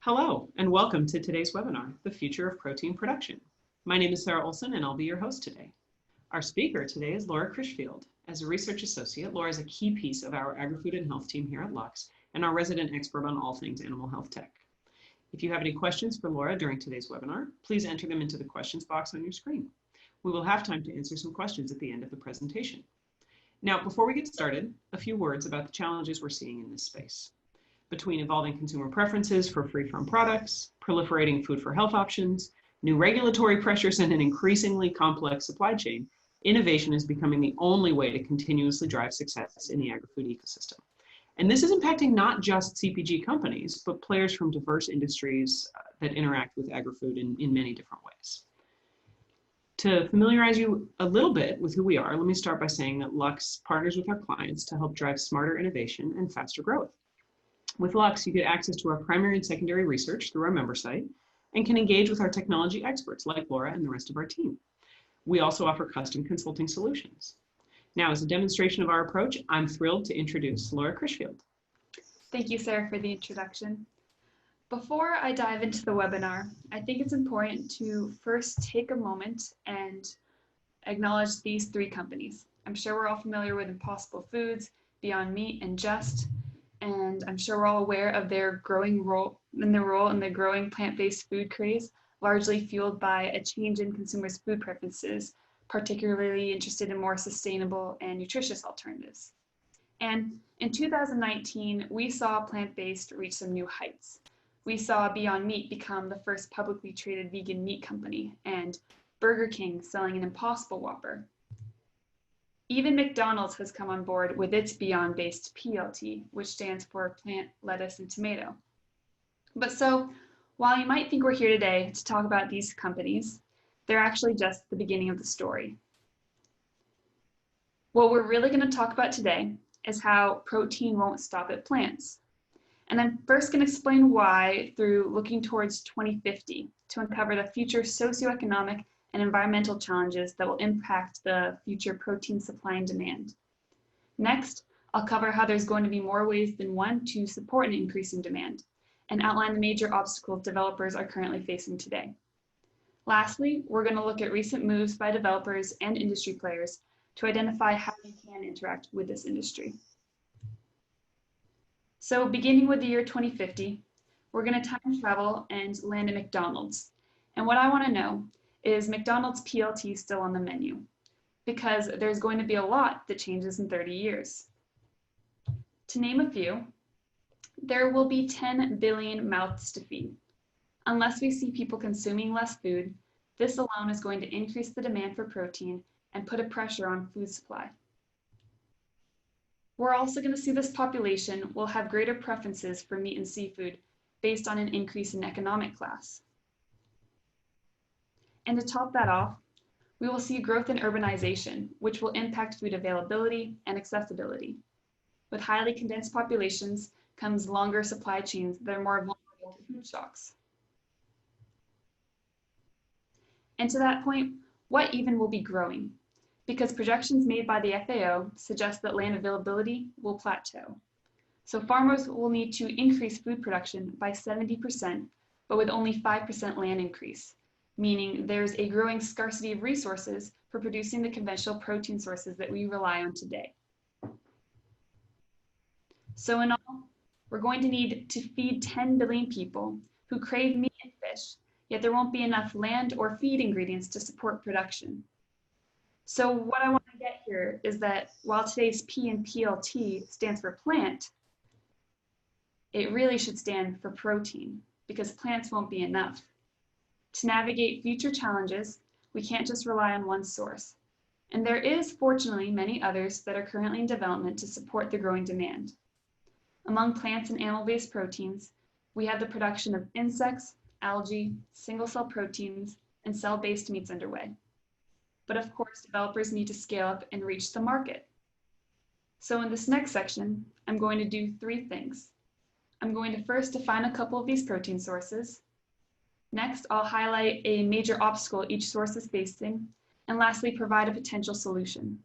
Hello, and welcome to today's webinar, The Future of Protein Production. My name is Sarah Olson, and I'll be your host today. Our speaker today is Laura Critchfield. As a research associate, Laura is a key piece of our agri-food and health team here at Lux and our resident expert on all things animal health tech. If you have any questions for Laura during today's webinar, please enter them into the questions box on your screen. We will have time to answer some questions at the end of the presentation. Now, before we get started, a few words about the challenges we're seeing in this space. Between evolving consumer preferences for free-from products, proliferating food for health options, new regulatory pressures, and an increasingly complex supply chain, innovation is becoming the only way to continuously drive success in the agri-food ecosystem. And this is impacting not just CPG companies, but players from diverse industries that interact with agri-food in many different ways. To familiarize you a little bit with who we are, let me start by saying that Lux partners with our clients to help drive smarter innovation and faster growth. With Lux, you get access to our primary and secondary research through our member site and can engage with our technology experts like Laura and the rest of our team. We also offer custom consulting solutions. Now, as a demonstration of our approach, I'm thrilled to introduce Laura Critchfield. Thank you, Sarah, for the introduction. Before I dive into the webinar, I think it's important to first take a moment and acknowledge these three companies. I'm sure we're all familiar with Impossible Foods, Beyond Meat, and Just. And I'm sure we're all aware of their growing role in the growing plant-based food craze, largely fueled by a change in consumers' food preferences, particularly interested in more sustainable and nutritious alternatives. And in 2019, we saw plant-based reach some new heights. We saw Beyond Meat become the first publicly traded vegan meat company, and Burger King selling an Impossible Whopper. Even McDonald's has come on board with its Beyond-based PLT, which stands for plant, lettuce, and tomato. But so, while you might think we're here today to talk about these companies, they're actually just the beginning of the story. What we're really going to talk about today is how protein won't stop at plants. And I'm first going to explain why through looking towards 2050 to uncover the future socioeconomic and environmental challenges that will impact the future protein supply and demand. Next, I'll cover how there's going to be more ways than one to support an increase in demand, and outline the major obstacles developers are currently facing today. Lastly, we're going to look at recent moves by developers and industry players to identify how they can interact with this industry. So beginning with the year 2050, we're going to time travel and land at McDonald's. And what I want to know is McDonald's PLT still on the menu? Because there's going to be a lot that changes in 30 years. To name a few, there will be 10 billion mouths to feed. Unless we see people consuming less food, this alone is going to increase the demand for protein and put a pressure on food supply. We're also going to see this population will have greater preferences for meat and seafood based on an increase in economic class. And to top that off, we will see growth in urbanization, which will impact food availability and accessibility. With highly condensed populations comes longer supply chains that are more vulnerable to food shocks. And to that point, what even will be growing? Because projections made by the FAO suggest that land availability will plateau. So farmers will need to increase food production by 70%, but with only 5% land increase, meaning there's a growing scarcity of resources for producing the conventional protein sources that we rely on today. So in all, we're going to need to feed 10 billion people who crave meat and fish, yet there won't be enough land or feed ingredients to support production. So what I want to get here is that while today's P in PLT stands for plant, it really should stand for protein, because plants won't be enough. To navigate future challenges, we can't just rely on one source. And there is, fortunately, many others that are currently in development to support the growing demand. Among plants and animal-based proteins, we have the production of insects, algae, single-cell proteins, and cell-based meats underway. But of course, developers need to scale up and reach the market. So in this next section, I'm going to do three things. I'm going to first define a couple of these protein sources. Next, I'll highlight a major obstacle each source is facing, and lastly, provide a potential solution.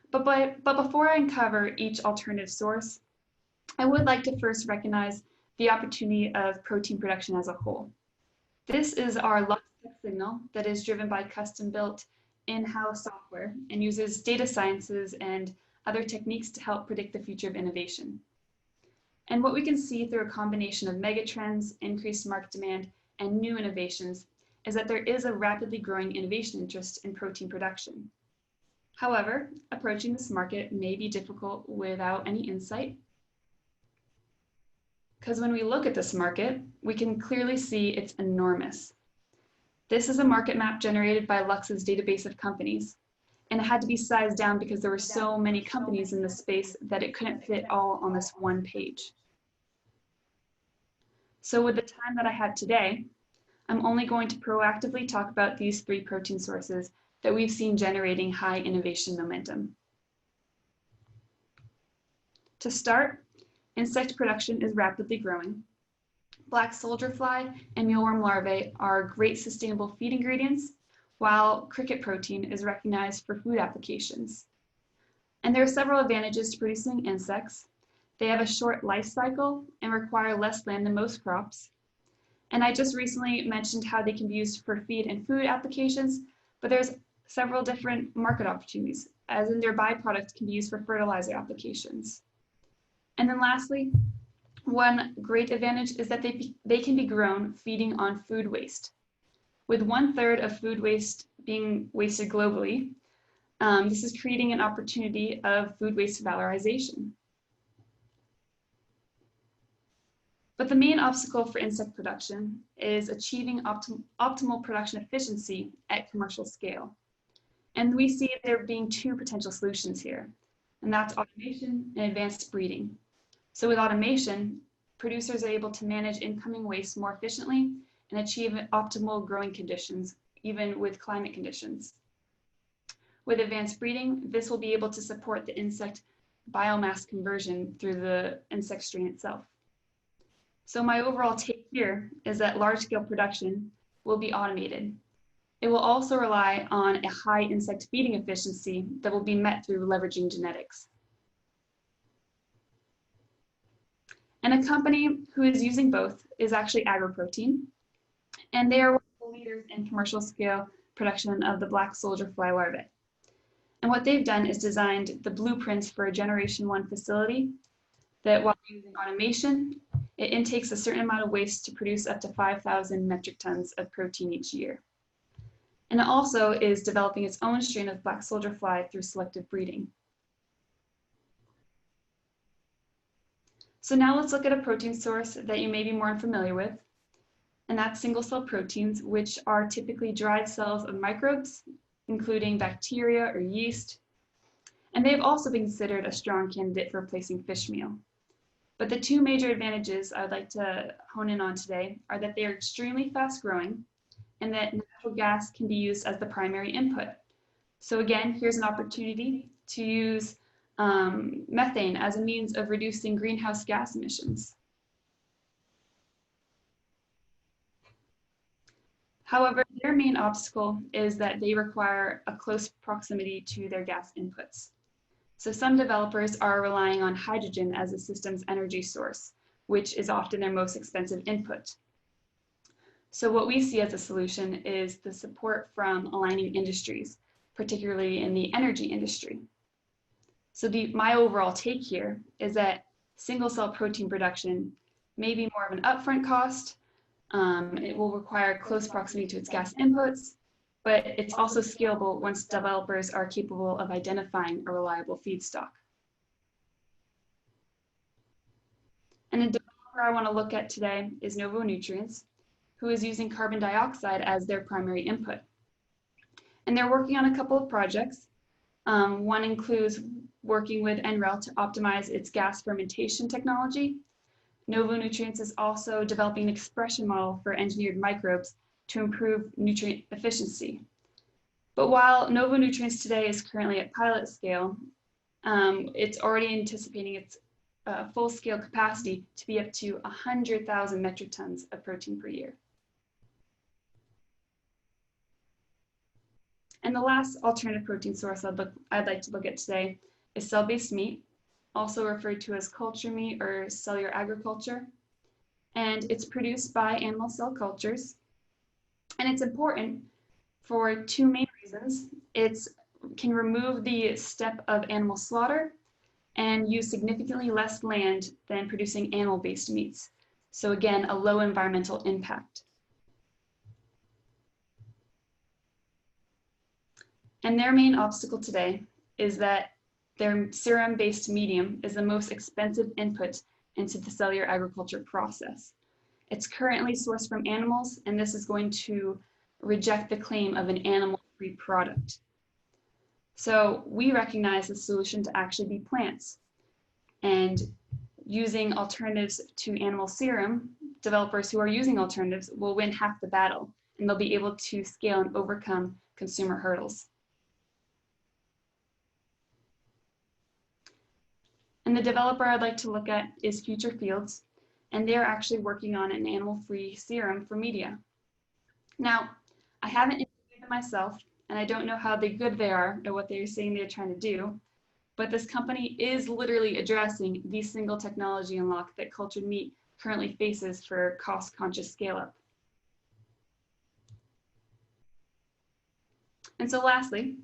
But before I uncover each alternative source, I would like to first recognize the opportunity of protein production as a whole. This is our Lux signal that is driven by custom-built in-house software and uses data sciences and other techniques to help predict the future of innovation. And what we can see through a combination of megatrends, increased market demand, and new innovations is that there is a rapidly growing innovation interest in protein production. However, approaching this market may be difficult without any insight, because when we look at this market, we can clearly see it's enormous. This is a market map generated by Lux's database of companies, and it had to be sized down because there were so many companies in this space that it couldn't fit all on this one page. So with the time that I have today, I'm only going to proactively talk about these 3 protein sources that we've seen generating high innovation momentum. To start, insect production is rapidly growing. Black soldier fly and mealworm larvae are great sustainable feed ingredients, while cricket protein is recognized for food applications. And there are several advantages to producing insects. They have a short life cycle and require less land than most crops. And I just recently mentioned how they can be used for feed and food applications, but there's several different market opportunities, as in their byproduct can be used for fertilizer applications. And then lastly, one great advantage is that they can be grown feeding on food waste. With 1/3 of food waste being wasted globally, this is creating an opportunity of food waste valorization. But the main obstacle for insect production is achieving optimal production efficiency at commercial scale. And we see there being 2 potential solutions here, and that's automation and advanced breeding. So with automation, producers are able to manage incoming waste more efficiently and achieve optimal growing conditions, even with climate conditions. With advanced breeding, this will be able to support the insect biomass conversion through the insect strain itself. So my overall take here is that large-scale production will be automated. It will also rely on a high insect feeding efficiency that will be met through leveraging genetics. And a company who is using both is actually Agra Protein, and they are one of the leaders in commercial scale production of the black soldier fly larvae. And what they've done is designed the blueprints for a Generation 1 facility that, while using automation, it intakes a certain amount of waste to produce up to 5,000 metric tons of protein each year. And it also is developing its own strain of black soldier fly through selective breeding. So now let's look at a protein source that you may be more familiar with, and that's single-cell proteins, which are typically dried cells of microbes, including bacteria or yeast. And they've also been considered a strong candidate for replacing fish meal. But the 2 major advantages I'd like to hone in on today are that they are extremely fast-growing and that natural gas can be used as the primary input. So again, here's an opportunity to use methane as a means of reducing greenhouse gas emissions. However, their main obstacle is that they require a close proximity to their gas inputs. So some developers are relying on hydrogen as a system's energy source, which is often their most expensive input. So what we see as a solution is the support from aligning industries, particularly in the energy industry. So my overall take here is that single-cell protein production may be more of an upfront cost. It will require close proximity to its gas inputs, but it's also scalable once developers are capable of identifying a reliable feedstock. And a developer I want to look at today is Novo Nutrients, who is using carbon dioxide as their primary input. And they're working on a couple of projects. One includes working with NREL to optimize its gas fermentation technology. Novo Nutrients is also developing an expression model for engineered microbes to improve nutrient efficiency. But while Novo Nutrients today is currently at pilot scale, it's already anticipating its full-scale capacity to be up to 100,000 metric tons of protein per year. And the last alternative protein source I'd like to look at today is cell-based meat, also referred to as culture meat or cellular agriculture. And it's produced by animal cell cultures. And it's important for two main reasons. It can remove the step of animal slaughter and use significantly less land than producing animal-based meats. So again, a low environmental impact. And their main obstacle today is that their serum-based medium is the most expensive input into the cellular agriculture process. It's currently sourced from animals, and this is going to reject the claim of an animal-free product. So we recognize the solution to actually be plants. And using alternatives to animal serum, developers who are using alternatives will win half the battle, and they'll be able to scale and overcome consumer hurdles. And the developer I'd like to look at is Future Fields, and they're actually working on an animal-free serum for media. Now, I haven't interviewed them myself, and I don't know how good they are or what they're saying they're trying to do, but this company is literally addressing the single technology unlock that cultured meat currently faces for cost-conscious scale-up. And so lastly,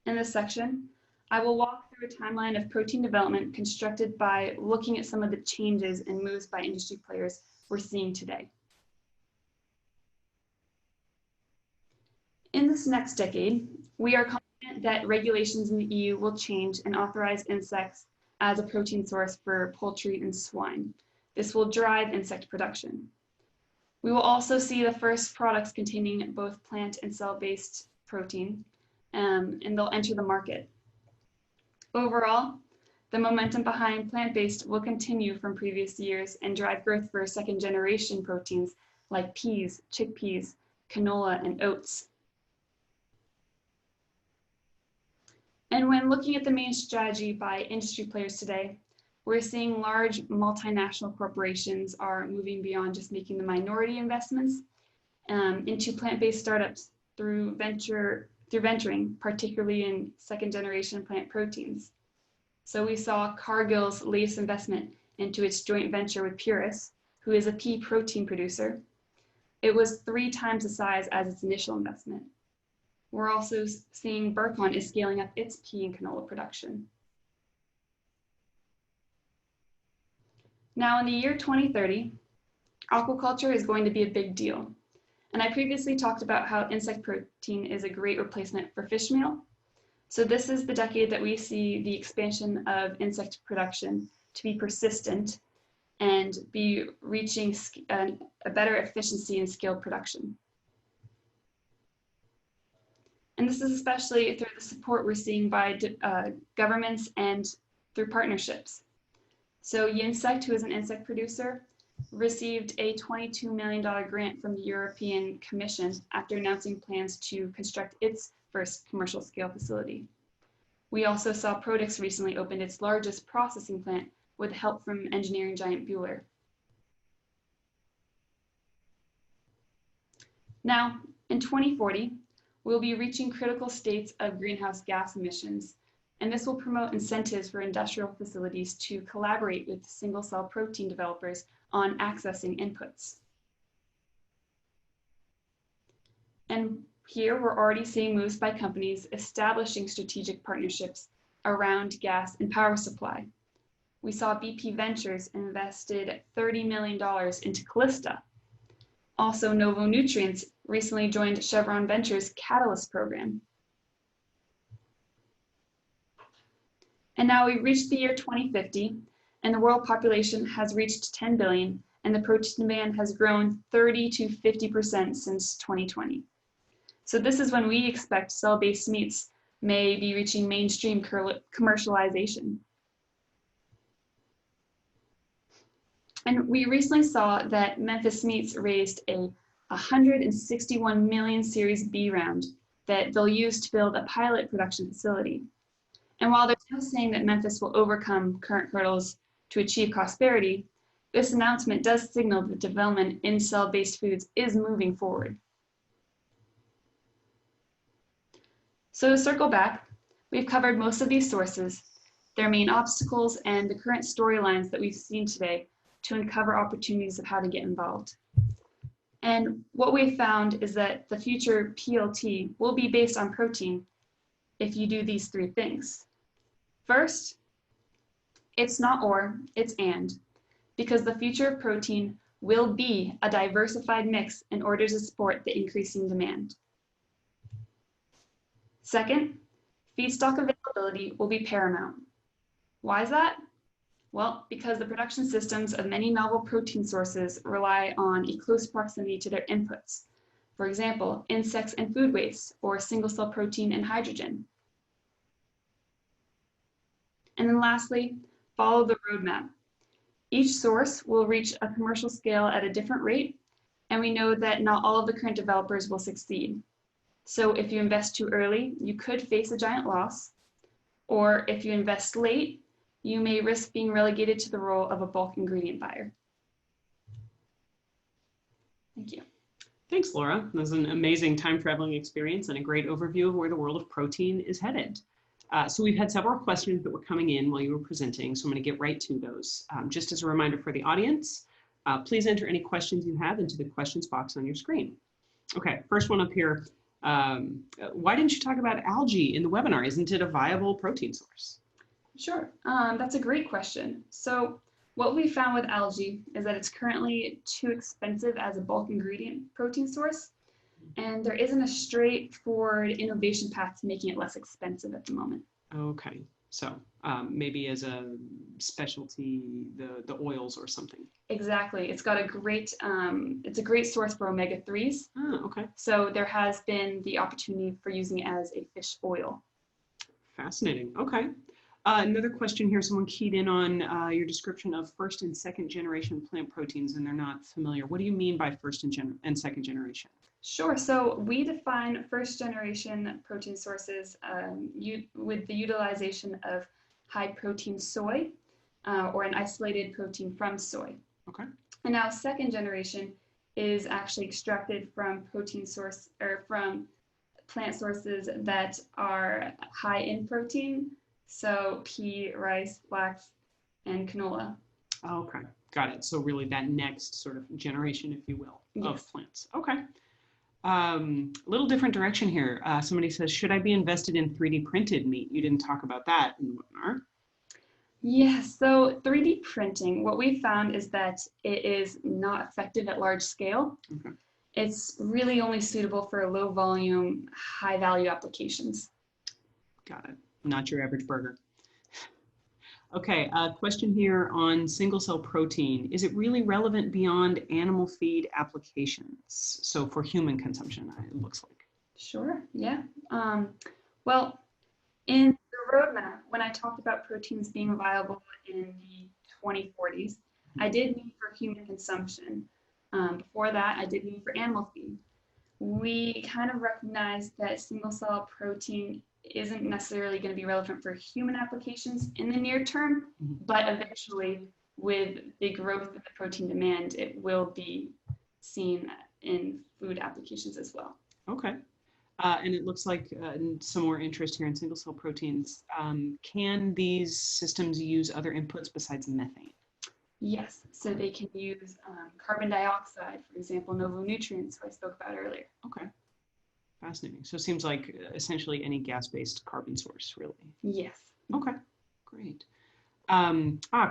in this section, I will walk through a timeline of protein development constructed by looking at some of the changes and moves by industry players we're seeing today. In this next decade, we are confident that regulations in the EU will change and authorize insects as a protein source for poultry and swine. This will drive insect production. We will also see the first products containing both plant and cell-based protein, and they'll enter the market. Overall, the momentum behind plant-based will continue from previous years and drive growth for second-generation proteins like peas, chickpeas, canola, and oats. And when looking at the main strategy by industry players today, we're seeing large multinational corporations are moving beyond just making the minority investments into plant-based startups through venturing, particularly in second-generation plant proteins. So we saw Cargill's latest investment into its joint venture with Purus, who is a pea protein producer. It was 3 times the size as its initial investment. We're also seeing Burcon is scaling up its pea and canola production. Now in the year 2030, aquaculture is going to be a big deal. And I previously talked about how insect protein is a great replacement for fish meal. So this is the decade that we see the expansion of insect production to be persistent and be reaching a better efficiency in scaled production. And this is especially through the support we're seeing by governments and through partnerships. So Yinsect, who is an insect producer, received a $22 million grant from the European Commission after announcing plans to construct its first commercial scale facility. We also saw Prodix recently opened its largest processing plant with help from engineering giant Buehler. Now, in 2040, we'll be reaching critical states of greenhouse gas emissions, and this will promote incentives for industrial facilities to collaborate with single-cell protein developers on accessing inputs. And here we're already seeing moves by companies establishing strategic partnerships around gas and power supply. We saw BP Ventures invested $30 million into Callista. Also, Novo Nutrients recently joined Chevron Ventures' Catalyst program. And now we've reached the year 2050, and the world population has reached 10 billion, and the protein demand has grown 30 to 50% since 2020. So this is when we expect cell-based meats may be reaching mainstream commercialization. And we recently saw that Memphis Meats raised a 161 million Series B round that they'll use to build a pilot production facility. And while there's no saying that Memphis will overcome current hurdles to achieve prosperity, this announcement does signal that development in cell-based foods is moving forward. So to circle back, we've covered most of these sources, their main obstacles, and the current storylines that we've seen today to uncover opportunities of how to get involved. And what we found is that the future PLT will be based on protein if you do these three things. First, it's not or, it's and, because the future of protein will be a diversified mix in order to support the increasing demand. Second, feedstock availability will be paramount. Why is that? Well, because the production systems of many novel protein sources rely on a close proximity to their inputs. For example, insects and food waste, or single-cell protein and hydrogen. And then lastly, follow the roadmap. Each source will reach a commercial scale at a different rate, and we know that not all of the current developers will succeed. So if you invest too early, you could face a giant loss, or if you invest late, you may risk being relegated to the role of a bulk ingredient buyer. Thank you. Thanks, Laura. That was an amazing time-traveling experience and a great overview of where the world of protein is headed. So we've had several questions that were coming in while you were presenting, so I'm going to get right to those. Just as a reminder for the audience, please enter any questions you have into the questions box on your screen. Okay, first one up here. Why didn't you talk about algae in the webinar? Isn't it a viable protein source? Sure, that's a great question. So what we found with algae is that it's currently too expensive as a bulk ingredient protein source, and there isn't a straightforward innovation path to making it less expensive at the moment. Okay, so maybe as a specialty, the oils or something. Exactly, it's got a great, it's a great source for omega-3s. Oh, okay. So there has been the opportunity for using it as a fish oil. Fascinating, okay. Another question here, someone keyed in on your description of first and second generation plant proteins, and they're not familiar. What do you mean by first and second generation? Sure, so we define first generation protein sources with the utilization of high protein soy or an isolated protein from soy. Okay. And now second generation is actually extracted from protein source or from plant sources that are high in protein. So pea, rice, flax, and canola. Okay, got it. So really that next sort of generation, if you will, of plants. Okay. A little different direction here. Somebody says, should I be invested in 3D printed meat? You didn't talk about that in the webinar. Yes, so 3D printing, what we found is that it is not effective at large scale. Okay. It's really only suitable for low volume, high value applications. Got it. Not your average burger. Okay, question here on single cell protein. Is it really relevant beyond animal feed applications? So for human consumption, it looks like. Sure, yeah. Well, in the roadmap, when I talked about proteins being viable in the 2040s, I did mean for human consumption. Before that, I did mean for animal feed. We kind of recognized that single cell protein isn't necessarily going to be relevant for human applications in the near term, but eventually with the growth of the protein demand, it will be seen in food applications as well. Okay. And it looks like some more interest here in single cell proteins. Can these systems use other inputs besides methane? Yes, so they can use carbon dioxide, for example, Novo Nutrients, who I spoke about earlier. Okay. Fascinating. So it seems like essentially any gas-based carbon source, really. Yes. Okay, great.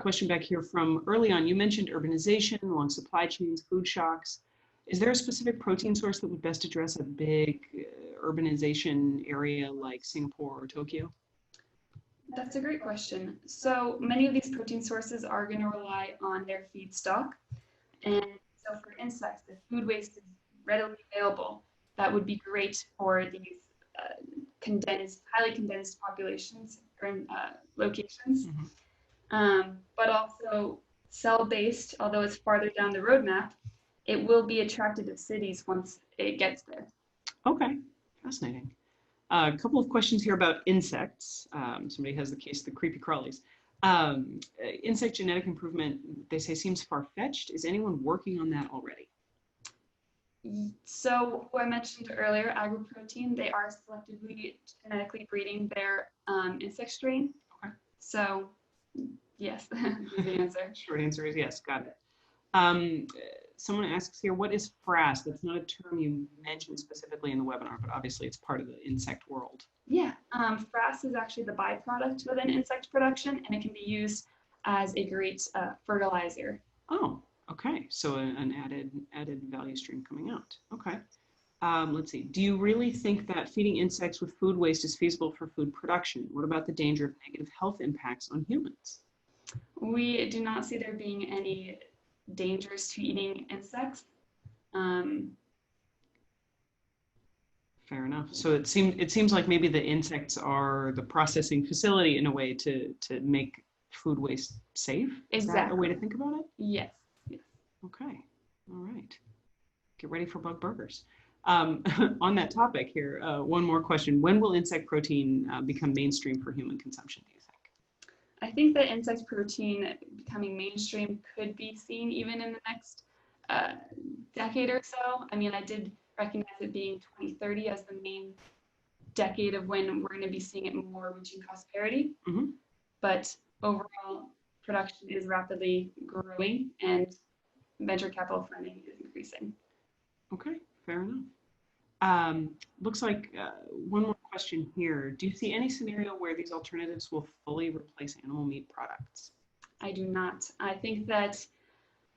Question back here from early on. You mentioned urbanization, long supply chains, food shocks. Is there a specific protein source that would best address a big urbanization area like Singapore or Tokyo? That's a great question. So many of these protein sources are going to rely on their feedstock. And so for insects, if food waste is readily available, that would be great for these highly condensed populations or locations. But also cell-based, although it's farther down the roadmap, it will be attractive to cities once it gets there. Okay, fascinating. A couple of questions here about insects. Somebody has the case of the creepy crawlies. Insect genetic improvement, they say, seems far-fetched. Is anyone working on that already? So, who I mentioned earlier, Agra Protein, they are selectively genetically breeding their insect strain. Okay. So yes, is the answer. Short answer is yes. Got it. Um, Someone asks here, what is frass? That's not a term you mentioned specifically in the webinar, but obviously it's part of the insect world. Yeah, frass is actually the byproduct within insect production, and it can be used as a great fertilizer. Oh, okay. So an added value stream coming out. Okay. Let's see. Do you really think that feeding insects with food waste is feasible for food production? What about the danger of negative health impacts on humans? We do not see there being any dangers to eating insects. Fair enough. So it seems like maybe the insects are the processing facility in a way to make food waste safe. Is that a way to think about it? Yes. Yes. Okay. All right. Get ready for bug burgers. On that topic here, one more question. When will insect protein become mainstream for human consumption, do you think? I think that insect protein becoming mainstream could be seen even in the next decade or so. I mean, I did recognize it being 2030 as the main decade of when we're going to be seeing it more reaching cost parity. Mm-hmm. But overall, production is rapidly growing and venture capital funding is increasing. Okay, fair enough. Looks like one more question here. Do you see any scenario where these alternatives will fully replace animal meat products? I do not. I think that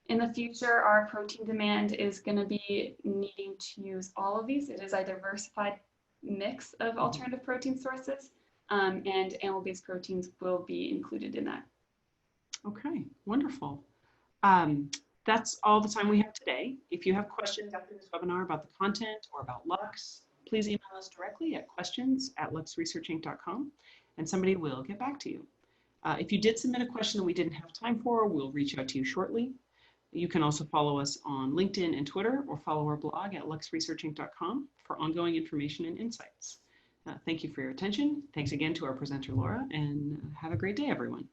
in the future, our protein demand is going to be needing to use all of these. It is a diversified mix of alternative protein sources, and animal-based proteins will be included in that. Okay, wonderful. That's all the time we have today. If you have questions after this webinar about the content or about Lux, please email us directly at questions@luxresearchinc.com, and somebody will get back to you. If you did submit a question that we didn't have time for, we'll reach out to you shortly. You can also follow us on LinkedIn and Twitter, or follow our blog at luxresearchinc.com for ongoing information and insights. Thank you for your attention. Thanks again to our presenter, Laura, and have a great day, everyone.